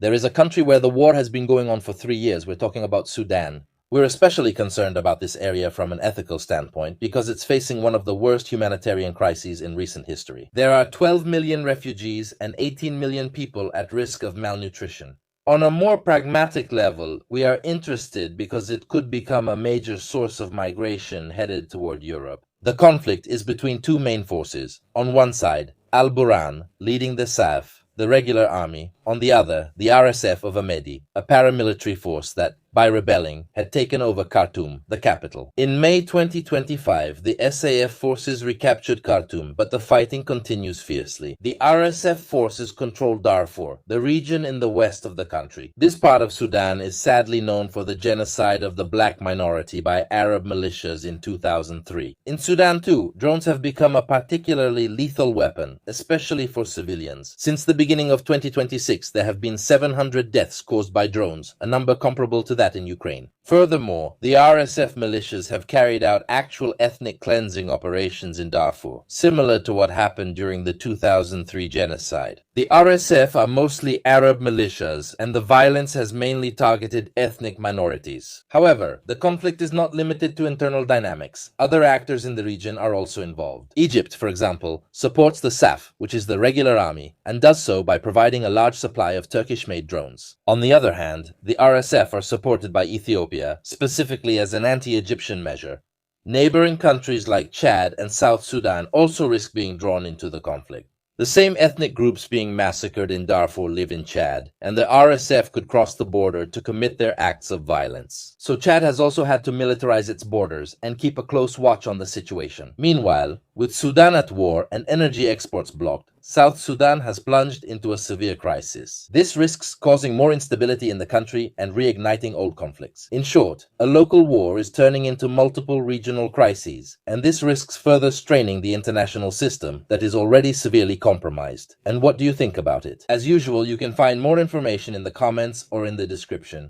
There is a country where the war has been going on for 3 years. We're talking about Sudan. We're especially concerned about this area from an ethical standpoint because it's facing one of the worst humanitarian crises in recent history. There are 12 million refugees and 18 million people at risk of malnutrition. On a more pragmatic level, we are interested because it could become a major source of migration headed toward Europe. The conflict is between two main forces. On one side, Al-Burhan, leading the SAF, the regular army. On the other, the RSF of Ahmedi, a paramilitary force that, by rebelling, had taken over Khartoum, the capital. In May 2025, the SAF forces recaptured Khartoum, but the fighting continues fiercely. The RSF forces control Darfur, the region in the west of the country. This part of Sudan is sadly known for the genocide of the black minority by Arab militias in 2003. In Sudan too, drones have become a particularly lethal weapon, especially for civilians. Since the beginning of 2026, there have been 700 deaths caused by drones, a number comparable to that in Ukraine. Furthermore, the RSF militias have carried out actual ethnic cleansing operations in Darfur, similar to what happened during the 2003 genocide. The RSF are mostly Arab militias, and the violence has mainly targeted ethnic minorities. However, the conflict is not limited to internal dynamics. Other actors in the region are also involved. Egypt, for example, supports the SAF, which is the regular army, and does so by providing a large supply of Turkish-made drones. On the other hand, the RSF are supported by Ethiopia, specifically as an anti-Egyptian measure. Neighboring countries like Chad and South Sudan also risk being drawn into the conflict. The same ethnic groups being massacred in Darfur live in Chad, and the RSF could cross the border to commit their acts of violence. So Chad has also had to militarize its borders and keep a close watch on the situation. Meanwhile, with Sudan at war and energy exports blocked, South Sudan has plunged into a severe crisis. This risks causing more instability in the country and reigniting old conflicts. In short, a local war is turning into multiple regional crises, and this risks further straining the international system that is already severely compromised. And what do you think about it? As usual, you can find more information in the comments or in the description.